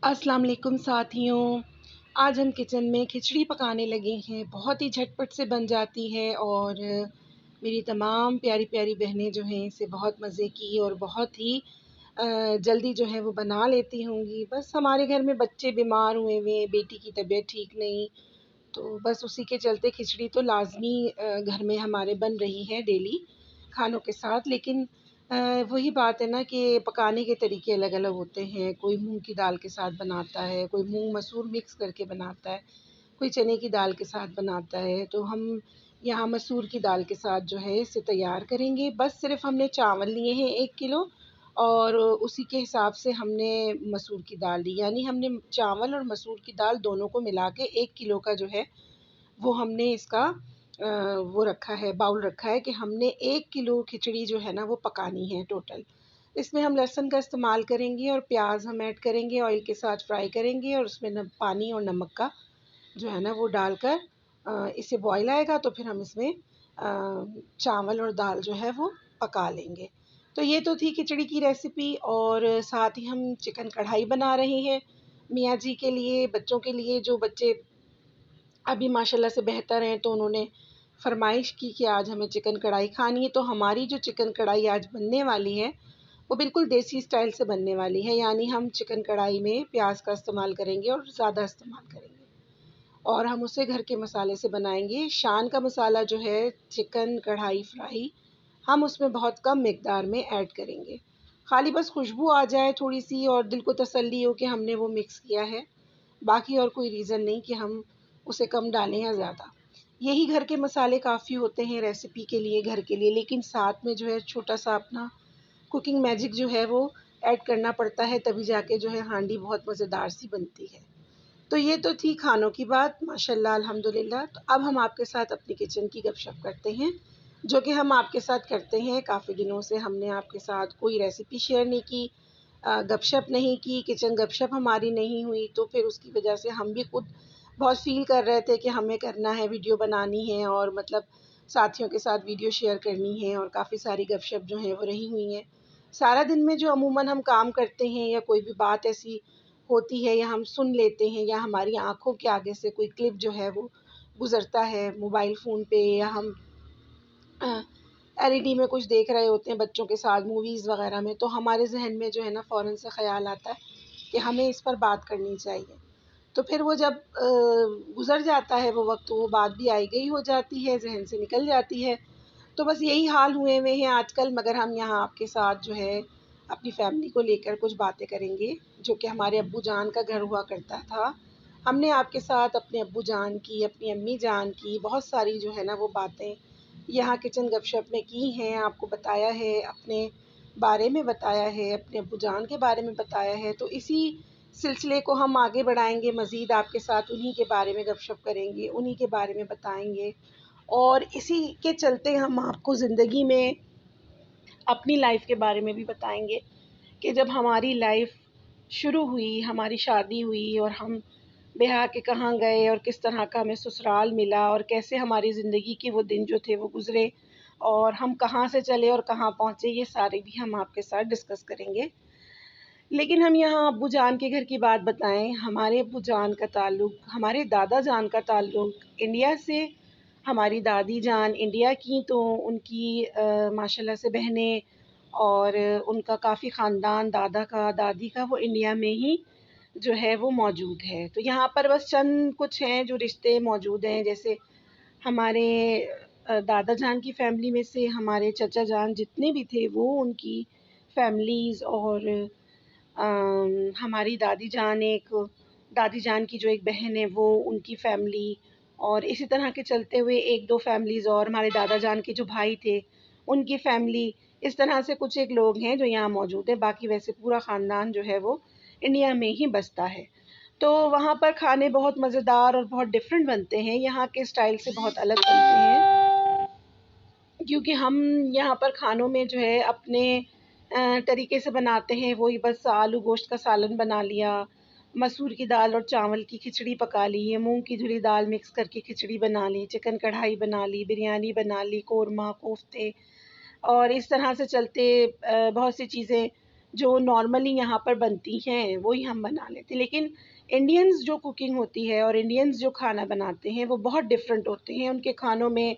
अस्सलाम वालेकुम साथियों। आज हम किचन में खिचड़ी पकाने लगे हैं। बहुत ही झटपट से बन जाती है और मेरी तमाम प्यारी प्यारी बहनें जो हैं इसे बहुत मज़े की और बहुत ही जल्दी जो है वो बना लेती होंगी। बस हमारे घर में बच्चे बीमार हुए हुए हैं, बेटी की तबीयत ठीक नहीं, तो बस उसी के चलते खिचड़ी तो लाज़मी घर में हमारे बन रही है डेली खानों के साथ। लेकिन वही बात है ना कि पकाने के तरीके अलग-अलग होते हैं। कोई मूँग की दाल के साथ बनाता है, कोई मूँग मसूर मिक्स करके बनाता है, कोई चने की दाल के साथ बनाता है। तो हम यहाँ मसूर की दाल के साथ जो है इसे तैयार करेंगे। बस सिर्फ़ हमने चावल लिए हैं 1 किलो और उसी के हिसाब से हमने मसूर की दाल ली। यानी हमने चावल और मसूर की दाल दोनों को मिला के 1 किलो का जो है वो हमने इसका वो रखा है, बाउल रखा है कि हमने 1 किलो खिचड़ी जो है ना वो पकानी है टोटल। इसमें हम लहसुन का इस्तेमाल करेंगे और प्याज़ हम ऐड करेंगे, ऑयल के साथ फ्राई करेंगे और उसमें पानी और नमक का जो है ना वो डालकर इसे बॉयल आएगा तो फिर हम इसमें चावल और दाल जो है वो पका लेंगे। तो ये तो थी खिचड़ी की रेसिपी और साथ ही हम चिकन कढ़ाई बना रहे हैं मियाँ जी के लिए, बच्चों के लिए। जो बच्चे अभी माशाल्लाह से बेहतर हैं तो उन्होंने फ़रमाइश की कि आज हमें चिकन कढ़ाई खानी है। तो हमारी जो चिकन कढ़ाई आज बनने वाली है वो बिल्कुल देसी स्टाइल से बनने वाली है। यानी हम चिकन कढ़ाई में प्याज का इस्तेमाल करेंगे और ज़्यादा इस्तेमाल करेंगे और हम उसे घर के मसाले से बनाएंगे। शान का मसाला जो है चिकन कढ़ाई फ्राई हम उसमें बहुत कम मिकदार में ऐड करेंगे। खाली बस खुशबू आ जाए थोड़ी सी और दिल को तसल्ली हो कि हमने वो मिक्स किया है, बाकी और कोई रीज़न नहीं कि हम उसे कम डालें या ज़्यादा। यही घर के मसाले काफ़ी होते हैं रेसिपी के लिए, घर के लिए। लेकिन साथ में जो है छोटा-सा अपना कुकिंग मैजिक जो है वो ऐड करना पड़ता है, तभी जाके जो है हांडी बहुत मज़ेदार सी बनती है। तो ये तो थी खानों की बात, माशाल्लाह अल्हम्दुलिल्लाह। तो अब हम आपके साथ अपनी किचन की गपशप करते हैं, जो कि हम आपके साथ करते हैं। काफ़ी दिनों से हमने आपके साथ कोई रेसिपी शेयर नहीं की, गपशप नहीं की, किचन गपशप हमारी नहीं हुई, तो फिर उसकी वजह से हम भी खुद बहुत फ़ील कर रहे थे कि हमें करना है, वीडियो बनानी है और मतलब साथियों के साथ वीडियो शेयर करनी है और काफ़ी सारी गपशप जो हैं वो रही हुई हैं। सारा दिन में जो अमूमन हम काम करते हैं या कोई भी बात ऐसी होती है या हम सुन लेते हैं या हमारी आँखों के आगे से कोई क्लिप जो है वो गुज़रता है मोबाइल फ़ोन पे या हम एलईडी में कुछ देख रहे होते हैं बच्चों के साथ मूवीज़ वग़ैरह में, तो हमारे ज़हन में जो है ना फ़ौरन से ख़्याल आता है कि हमें इस पर बात करनी चाहिए। तो फिर वो जब गुज़र जाता है वो वक़्त, तो वो बात भी आई गई हो जाती है, ज़हन से निकल जाती है। तो बस यही हाल हुए हुए हैं आजकल। मगर हम यहाँ आपके साथ जो है अपनी फ़ैमिली को लेकर कुछ बातें करेंगे, जो कि हमारे अब्बू जान का घर हुआ करता था। हमने आपके साथ अपने अब्बू जान की, अपनी अम्मी जान की बहुत सारी जो है ना वो बातें यहाँ किचन गपशप में की हैं, आपको बताया है, अपने बारे में बताया है, अपने अब्बू जान के बारे में बताया है। तो इसी सिलसिले को हम आगे बढ़ाएँगे, मज़ीद आपके साथ उन्हीं के बारे में गपशप करेंगे, उन्हीं के बारे में बताएँगे और इसी के चलते हम आपको ज़िंदगी में अपनी लाइफ़ के बारे में भी बताएँगे कि जब हमारी लाइफ़ शुरू हुई, हमारी शादी हुई और हम ब्याह के कहाँ गए और किस तरह का हमें ससुराल मिला और कैसे हमारी ज़िंदगी के वो दिन जो थे वो गुज़रे और हम कहाँ से चले और कहाँ पहुँचे, ये सारे भी हम आपके साथ डिस्कस करेंगे। लेकिन हम यहाँ अब्बू जान के घर की बात बताएँ, हमारे अब्बू जान का ताल्लुक़ हमारे दादा जान का ताल्लुक़ इंडिया से। हमारी दादी जान इंडिया की, तो उनकी माशाल्लाह से बहनें और उनका काफ़ी ख़ानदान दादा का, दादी का वो इंडिया में ही जो है वो मौजूद है। तो यहाँ पर बस चंद कुछ हैं जो रिश्ते मौजूद हैं, जैसे हमारे दादा जान की फ़ैमिली में से हमारे चचा जान जितने भी थे वो उनकी फ़ैमिलीज़ और हमारी दादी जान की जो एक बहन है वो उनकी फ़ैमिली और इसी तरह के चलते हुए 1-2 फ़ैमिलीज़ और हमारे दादा जान के जो भाई थे उनकी फ़ैमिली, इस तरह से कुछ एक लोग हैं जो यहाँ मौजूद हैं। बाकी वैसे पूरा ख़ानदान जो है वो इंडिया में ही बसता है। तो वहाँ पर खाने बहुत मज़ेदार और बहुत डिफरेंट बनते हैं, यहाँ के स्टाइल से बहुत अलग बनते हैं। क्योंकि हम यहाँ पर खानों में जो है अपने तरीके से बनाते हैं, वही बस आलू गोश्त का सालन बना लिया, मसूर की दाल और चावल की खिचड़ी पका ली है, मूँग की धुली दाल मिक्स करके खिचड़ी बना ली, चिकन कढ़ाई बना ली, बिरयानी बना ली, कोरमा, कोफ्ते और इस तरह से चलते बहुत सी चीज़ें जो नॉर्मली यहाँ पर बनती हैं वही हम बना लेते हैं। लेकिन इंडियंस जो कुकिंग होती है और इंडियंस जो खाना बनाते हैं वो बहुत डिफरेंट होते हैं उनके खानों में।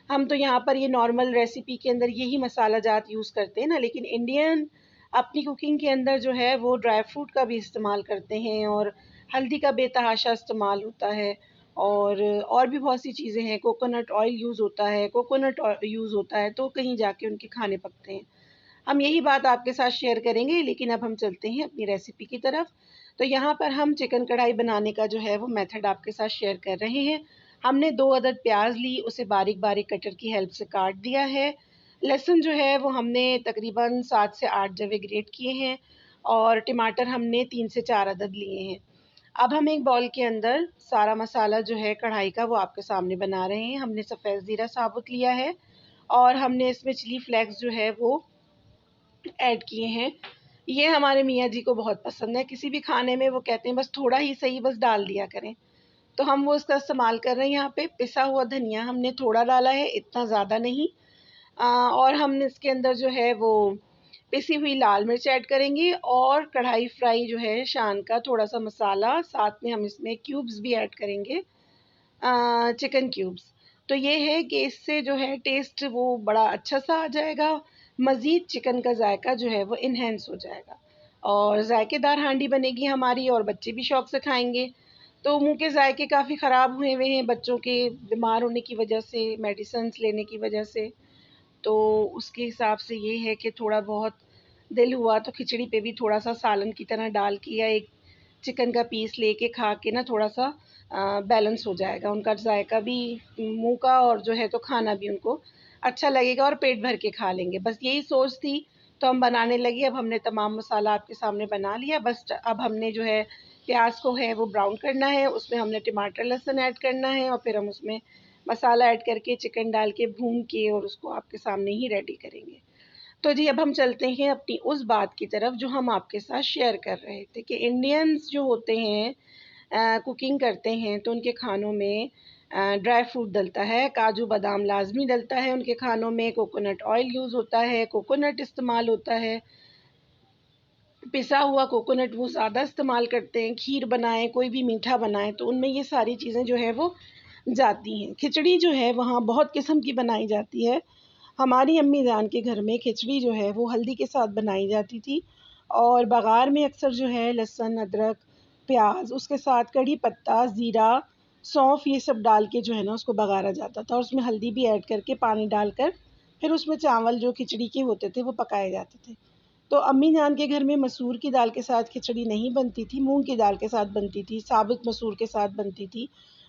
हम तो यहाँ पर ये नॉर्मल रेसिपी के अंदर यही मसाला जात यूज़ करते हैं ना, लेकिन इंडियन अपनी कुकिंग के अंदर जो है वो ड्राई फ्रूट का भी इस्तेमाल करते हैं और हल्दी का बेतहाशा इस्तेमाल होता है। और भी बहुत सी चीज़ें हैं, कोकोनट ऑयल यूज़ होता है, कोकोनट यूज़ होता है, तो कहीं जाके उनके खाने पकते हैं। हम यही बात आपके साथ शेयर करेंगे, लेकिन अब हम चलते हैं अपनी रेसिपी की तरफ। तो यहाँ पर हम चिकन कढ़ाई बनाने का जो है वो मेथड आपके साथ शेयर कर रहे हैं। हमने 2 अदद प्याज ली, उसे बारीक बारीक कटर की हेल्प से काट दिया है। लहसुन जो है वो हमने तकरीबन 7 से 8 जवे ग्रेट किए हैं और टमाटर हमने 3 से 4 अदद लिए हैं। अब हम एक बाउल के अंदर सारा मसाला जो है कढ़ाई का वो आपके सामने बना रहे हैं। हमने सफ़ेद ज़ीरा साबुत लिया है और हमने इसमें चिली फ्लेक्स जो है वो ऐड किए हैं। ये हमारे मियाँ जी को बहुत पसंद है, किसी भी खाने में वो कहते हैं बस थोड़ा ही सही, बस डाल दिया करें। तो हम वो उसका इस्तेमाल कर रहे हैं। यहाँ पे पिसा हुआ धनिया हमने थोड़ा डाला है, इतना ज़्यादा नहीं। और हमने इसके अंदर जो है वो पिसी हुई लाल मिर्च ऐड करेंगे और कढ़ाई फ्राई जो है शान का थोड़ा सा मसाला, साथ में हम इसमें क्यूब्स भी ऐड करेंगे, चिकन क्यूब्स। तो ये है कि इससे जो है टेस्ट वो बड़ा अच्छा सा आ जाएगा, मज़ीद चिकन का जायका जो है वो इन्हेंस हो जाएगा और जायकेदार हांडी बनेगी हमारी और बच्चे भी शौक से खाएंगे। तो मुंह के जायके काफ़ी ख़राब हुए हुए हैं बच्चों के, बीमार होने की वजह से, मेडिसिन्स लेने की वजह से। तो उसके हिसाब से ये है कि थोड़ा बहुत दिल हुआ तो खिचड़ी पे भी थोड़ा सा सालन की तरह डाल के या एक चिकन का पीस लेके खा के ना थोड़ा सा बैलेंस हो जाएगा, उनका जायका भी मुंह का और जो है तो खाना भी उनको अच्छा लगेगा और पेट भर के खा लेंगे। बस यही सोच थी तो हम बनाने लगे। अब हमने तमाम मसाला आपके सामने बना लिया, बस अब हमने जो है प्याज को है वो ब्राउन करना है, उसमें हमने टमाटर लहसुन ऐड करना है और फिर हम उसमें मसाला ऐड करके चिकन डाल के भून के और उसको आपके सामने ही रेडी करेंगे। तो जी अब हम चलते हैं अपनी उस बात की तरफ जो हम आपके साथ शेयर कर रहे थे कि इंडियंस जो होते हैं कुकिंग करते हैं तो उनके खानों में ड्राई फ्रूट डलता है, काजू बादाम लाजमी डलता है उनके खानों में, कोकोनट ऑयल यूज़ होता है, कोकोनट इस्तेमाल होता है, पिसा हुआ कोकोनट वो ज़्यादा इस्तेमाल करते हैं। खीर बनाएं, कोई भी मीठा बनाएं तो उनमें ये सारी चीज़ें जो है वो जाती हैं। खिचड़ी जो है वहाँ बहुत किस्म की बनाई जाती है। हमारी अम्मी जान के घर में खिचड़ी जो है वो हल्दी के साथ बनाई जाती थी और बघार में अक्सर जो है लहसुन, अदरक, प्याज, उसके साथ कड़ी पत्ता, ज़ीरा, सौंफ ये सब डाल के जो है ना उसको बघारा जाता था और उसमें हल्दी भी ऐड करके पानी डालकर फिर उसमें चावल जो खिचड़ी के होते थे वो पकाए जाते थे। तो अम्मी जान के घर में मसूर की दाल के साथ खिचड़ी नहीं बनती थी, मूँग की दाल के साथ बनती थी, साबुत मसूर के साथ बनती थी।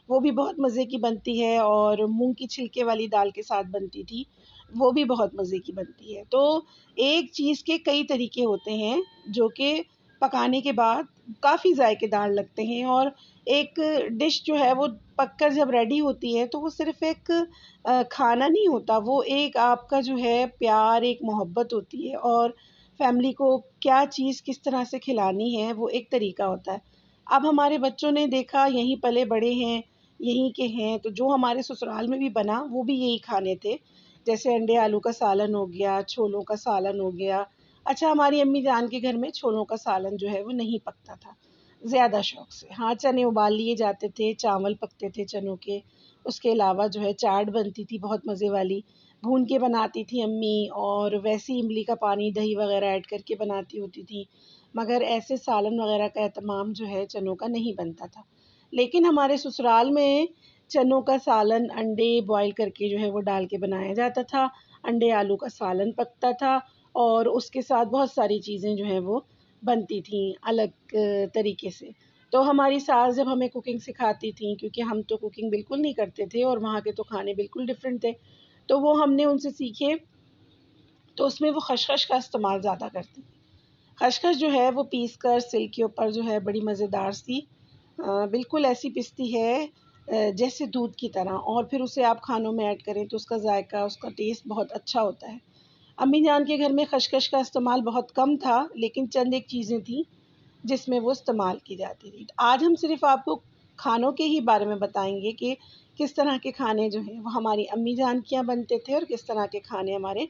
वो भी बहुत मज़े की बनती है और मूँग की छिलके वाली दाल के साथ बनती थी, वो भी बहुत मज़े की बनती है। तो एक चीज़ के कई तरीके होते हैं जो कि पकाने के बाद काफ़ी ज़ायकेदार लगते हैं और एक डिश जो है वो पककर जब रेडी होती है तो वो सिर्फ़ एक खाना नहीं होता, वो एक आपका जो है प्यार, एक मोहब्बत होती है और फैमिली को क्या चीज़ किस तरह से खिलानी है वो एक तरीका होता है। अब हमारे बच्चों ने देखा, यहीं पले बड़े हैं, यहीं के हैं, तो जो हमारे ससुराल में भी बना वो भी यही खाने थे। जैसे अंडे आलू का सालन हो गया, छोलों का सालन हो गया। अच्छा, हमारी अम्मी जान के घर में छोलों का सालन जो है वो नहीं पकता था ज़्यादा शौक से। हाँ, चने उबाल लिए जाते थे, चावल पकते थे चनों के, उसके अलावा जो है चाट बनती थी बहुत मज़े वाली, भून के बनाती थी अम्मी और वैसे ही इमली का पानी, दही वग़ैरह ऐड करके बनाती होती थी। मगर ऐसे सालन वग़ैरह का एहतमाम जो है चनों का नहीं बनता था। लेकिन हमारे ससुराल में चनों का सालन अंडे बॉयल करके जो है वो डाल के बनाया जाता था। अंडे आलू का सालन पकता था और उसके साथ बहुत सारी चीज़ें जो हैं वो बनती थीं अलग तरीके से। तो हमारी सास जब हमें कुकिंग सिखाती थीं, क्योंकि हम तो कुकिंग बिल्कुल नहीं करते थे और वहाँ के तो खाने बिल्कुल डिफरेंट थे, तो वो हमने उनसे सीखे। तो उसमें वो खशखश का इस्तेमाल ज़्यादा करती थीं। खसखस जो है वो पीस कर सिल के ऊपर जो है बड़ी मज़ेदार सी बिल्कुल ऐसी पिसती है जैसे दूध की तरह और फिर उसे आप खानों में ऐड करें तो उसका जायका, उसका टेस्ट बहुत अच्छा होता है। अम्मी जान के घर में खसखस का इस्तेमाल बहुत कम था, लेकिन चंद एक चीज़ें थीं जिसमें वो इस्तेमाल की जाती थी। तो आज हम सिर्फ़ आपको खानों के ही बारे में बताएँगे कि किस तरह के खाने जो हैं वो हमारी अम्मी जान के यहाँ बनते थे और किस तरह के खाने हमारे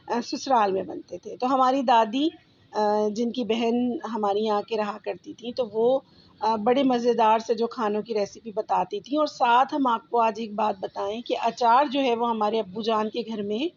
ससुराल में बनते थे। तो हमारी दादी जिनकी बहन हमारी यहाँ के रहा करती थी, तो वो बड़े मज़ेदार से जो खानों की रेसिपी बताती थी। और साथ हम आपको आज एक बात बताएं कि अचार जो है वो हमारे अब्बू जान के घर में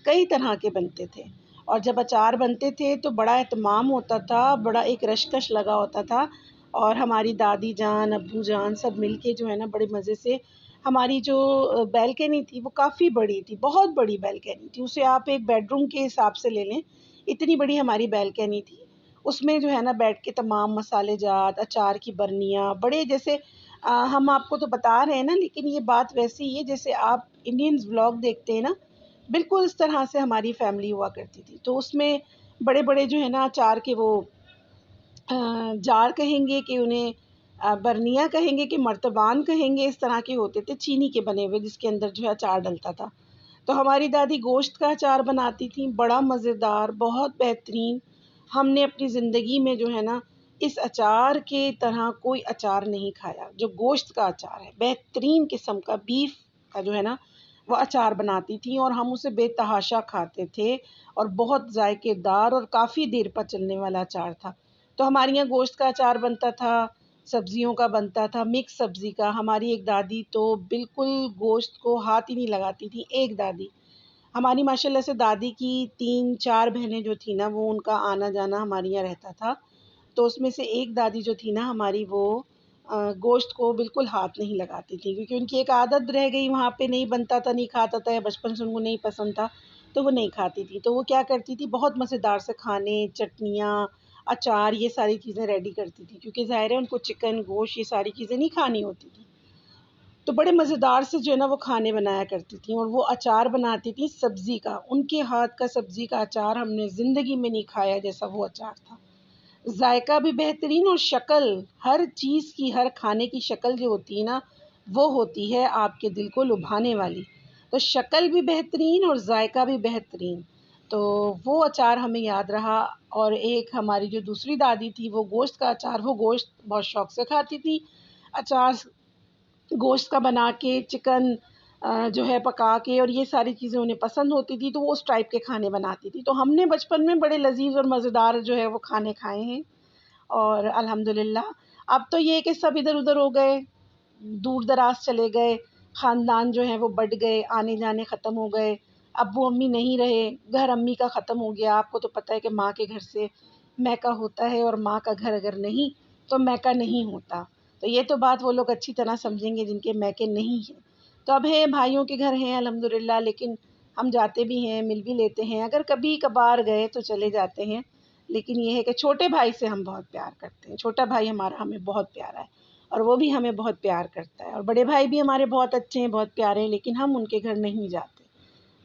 कई तरह के बनते थे। और जब अचार बनते थे तो बड़ा एहतमाम होता था, बड़ा एक रशकश लगा होता था। और हमारी दादी जान, अब्बू जान सब मिलके जो है ना बड़े मज़े से, हमारी जो बैल्कनी थी वो काफ़ी बड़ी थी, बहुत बड़ी बैल्कनी थी। उसे आप एक बेडरूम के हिसाब से ले लें, इतनी बड़ी हमारी बैल्कनी थी। उसमें जो है ना बैठ के तमाम मसाले जात, अचार की बरनियाँ, बड़े जैसे हम आपको तो बता रहे हैं ना, लेकिन ये बात वैसी ही है जैसे आप इंडियंस व्लॉग देखते हैं ना, बिल्कुल इस तरह से हमारी फैमिली हुआ करती थी। तो उसमें बड़े-बड़े जो है ना अचार के वो जार कहेंगे कि उन्हें, बरनियाँ कहेंगे कि मर्तबान कहेंगे, इस तरह के होते थे चीनी के बने हुए, जिसके अंदर जो है अचार डलता था। तो हमारी दादी गोश्त का अचार बनाती थी, बड़ा मज़ेदार, बहुत बेहतरीन। हमने अपनी ज़िंदगी में जो है ना इस अचार के तरह कोई अचार नहीं खाया। जो गोश्त का अचार है, बेहतरीन किस्म का बीफ का जो है ना वो अचार बनाती थी, और हम उसे बेतहाशा खाते थे। और बहुत जायकेदार और काफ़ी देर पर चलने वाला अचार था। तो हमारे यहाँ गोश्त का अचार बनता था, सब्जियों का बनता था, मिक्स सब्ज़ी का। हमारी एक दादी तो बिल्कुल गोश्त को हाथ ही नहीं लगाती थी, एक दादी। हमारी माशाल्लाह से दादी की 3-4 बहनें जो थी ना, वो उनका आना-जाना हमारे यहाँ रहता था। तो उसमें से एक दादी जो थी ना हमारी, वो गोश्त को बिल्कुल हाथ नहीं लगाती थी, क्योंकि उनकी एक आदत रह गई, वहाँ पे नहीं बनता था, नहीं खाता था, या बचपन से उनको नहीं पसंद था, तो वो नहीं खाती थी। तो वो क्या करती थी, बहुत मज़ेदार से खाने, चटनियाँ, अचार, ये सारी चीज़ें रेडी करती थी, क्योंकि ज़ाहिर है उनको चिकन, गोश्त, ये सारी चीज़ें नहीं खानी होती थी। तो बड़े मज़ेदार से जो है ना वो खाने बनाया करती थी, और वो अचार बनाती थी सब्ज़ी का। उनके हाथ का सब्ज़ी का अचार हमने ज़िंदगी में नहीं खाया जैसा वो अचार था। जायका भी बेहतरीन, और शक्ल, हर चीज़ की, हर खाने की शक्ल जो होती है ना, वो होती है आपके दिल को लुभाने वाली। तो शक्ल भी बेहतरीन और जायका भी बेहतरीन। तो वो अचार हमें याद रहा। और एक हमारी जो दूसरी दादी थी, वो गोश्त का अचार, वो गोश्त बहुत शौक से खाती थी। अचार गोश्त का बना के, चिकन जो है पका के, और ये सारी चीज़ें उन्हें पसंद होती थी, तो वो उस टाइप के खाने बनाती थी। तो हमने बचपन में बड़े लज़ीज़ और मज़ेदार जो है वो खाने खाए हैं। और अल्हम्दुलिल्लाह अब तो ये है कि सब इधर-उधर हो गए, दूर-दराज़ चले गए, ख़ानदान जो है वो बँट गए, आने-जाने ख़त्म हो गए, अब्बू-अम्मी नहीं रहे, घर अम्मी का ख़त्म हो गया। आपको तो पता है कि माँ के घर से मैका होता है, और माँ का घर अगर नहीं, तो मैका नहीं होता। तो ये तो बात वो लोग अच्छी तरह समझेंगे जिनके मैके नहीं हैं। तो अब है, भाइयों के घर हैं अल्हम्दुलिल्लाह, लेकिन हम जाते भी हैं, मिल भी लेते हैं। अगर कभी-कभार गए तो चले जाते हैं। लेकिन ये है कि छोटे भाई से हम बहुत प्यार करते हैं। छोटा भाई हमारा हमें बहुत प्यारा है, और वो भी हमें बहुत प्यार करता है। और बड़े भाई भी हमारे बहुत अच्छे हैं, बहुत प्यारे हैं, लेकिन हम उनके घर नहीं जाते।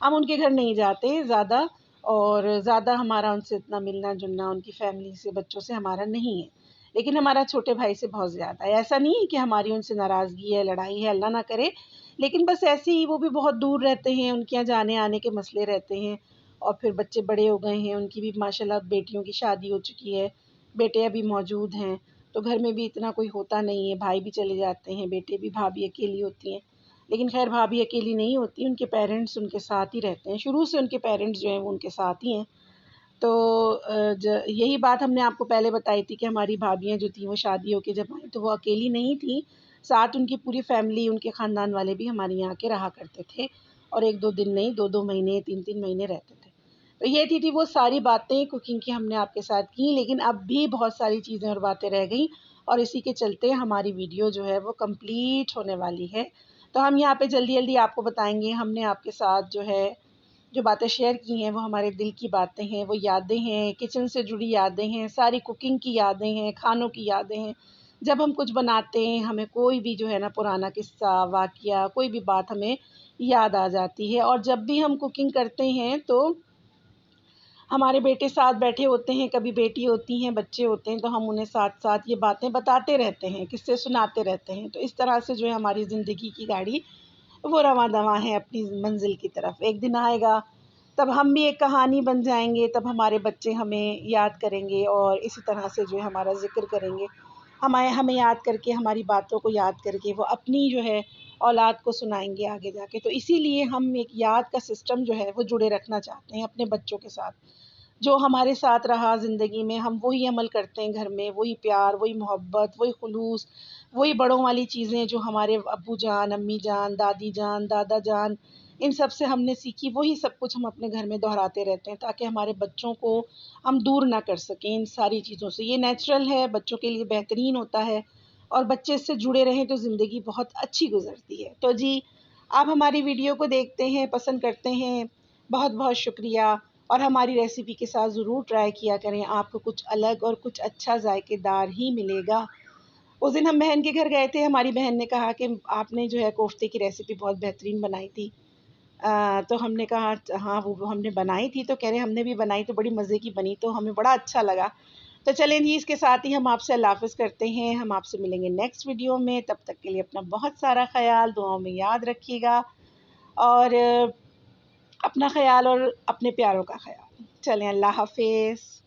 हम उनके घर नहीं जाते ज़्यादा, और ज़्यादा हमारा उनसे इतना मिलना-जुलना, उनकी फ़ैमिली से, बच्चों से हमारा नहीं है। लेकिन हमारा छोटे भाई से बहुत ज़्यादा है। ऐसा नहीं है कि हमारी उनसे नाराज़गी है, लड़ाई है, अल्लाह ना करे। लेकिन बस ऐसे ही, वो भी बहुत दूर रहते हैं, उनके यहाँ जाने-आने के मसले रहते हैं। और फिर बच्चे बड़े हो गए हैं, उनकी भी माशाल्लाह बेटियों की शादी हो चुकी है, बेटे अभी मौजूद हैं। तो घर में भी इतना कोई होता नहीं है, भाई भी चले जाते हैं, बेटे भी, भाभी अकेली होती हैं। लेकिन ख़ैर भाभी अकेली नहीं होती, उनके पेरेंट्स उनके साथ ही रहते हैं। शुरू से उनके पेरेंट्स जो हैं वो उनके साथ ही हैं। तो यही बात हमने आपको पहले बताई थी कि हमारी भाभियाँ जो थीं वो शादी होके जब आईं तो वो अकेली नहीं थीं, साथ उनकी पूरी फ़ैमिली, उनके ख़ानदान वाले भी हमारे यहाँ के रहा करते थे। और 1-2 दिन नहीं, 2-2 महीने, 3-3 महीने रहते थे। तो ये थी वो सारी बातें कुकिंग की हमने आपके साथ की, लेकिन अब भी बहुत सारी चीज़ें और बातें रह गईं, और इसी के चलते हमारी वीडियो जो है वो कंप्लीट होने वाली है। तो हम यहाँ पे जल्दी-जल्दी आपको बताएँगे, हमने आपके साथ जो है जो बातें शेयर की हैं वो हमारे दिल की बातें हैं, वो यादें हैं, किचन से जुड़ी यादें हैं, सारी कुकिंग की यादें हैं, खानों की यादें हैं। जब हम कुछ बनाते हैं, हमें कोई भी जो है ना पुराना किस्सा, वाक़या, कोई भी बात हमें याद आ जाती है। और जब भी हम कुकिंग करते हैं तो हमारे बेटे साथ बैठे होते हैं, कभी बेटी होती हैं, बच्चे होते हैं, तो हम उन्हें साथ-साथ ये बातें बताते रहते हैं, किस्से सुनाते रहते हैं। तो इस तरह से जो है हमारी ज़िंदगी की गाड़ी वो रवां-दवां है अपनी मंज़िल की तरफ। एक दिन आएगा, तब हम भी एक कहानी बन जाएँगे, तब हमारे बच्चे हमें याद करेंगे, और इसी तरह से जो है हमारा ज़िक्र करेंगे। हमें हमें याद करके, हमारी बातों को याद करके वो अपनी जो है औलाद को सुनाएँगे आगे जाके। तो इसीलिए हम एक याद का सिस्टम जो है वो जुड़े रखना चाहते हैं अपने बच्चों के साथ। जो हमारे साथ रहा ज़िंदगी में, हम वही अमल करते हैं घर में, वही प्यार, वही मोहब्बत, वही खुलूस, वही बड़ों वाली चीज़ें जो हमारे अब्बू जान, अम्मी जान, दादी जान, दादा जान, इन सब से हमने सीखी, वही सब कुछ हम अपने घर में दोहराते रहते हैं ताकि हमारे बच्चों को हम दूर ना कर सकें इन सारी चीज़ों से। ये नेचुरल है, बच्चों के लिए बेहतरीन होता है और बच्चे इससे जुड़े रहें तो ज़िंदगी बहुत अच्छी गुज़रती है। तो जी, आप हमारी वीडियो को देखते हैं, पसंद करते हैं, बहुत-बहुत शुक्रिया। और हमारी रेसिपी के साथ ज़रूर ट्राई किया करें, आपको कुछ अलग और कुछ अच्छा ज़ायकेदार ही मिलेगा। उस दिन हम बहन के घर गए थे, हमारी बहन ने कहा कि आपने जो है कोफ्ते की रेसिपी बहुत बेहतरीन बनाई थी। तो हमने कहा हाँ, वो हमने बनाई थी, तो कह रहे हमने भी बनाई तो बड़ी मज़े की बनी, तो हमें बड़ा अच्छा लगा। तो चलें जी, इसके साथ ही हम आपसे अल्लाह हाफ़िज़ करते हैं। हम आपसे मिलेंगे नेक्स्ट वीडियो में, तब तक के लिए अपना बहुत सारा ख़याल दुआओं में याद रखिएगा और अपना ख़याल और अपने प्यारों का ख़याल। चलें, अल्लाह हाफ़िज़।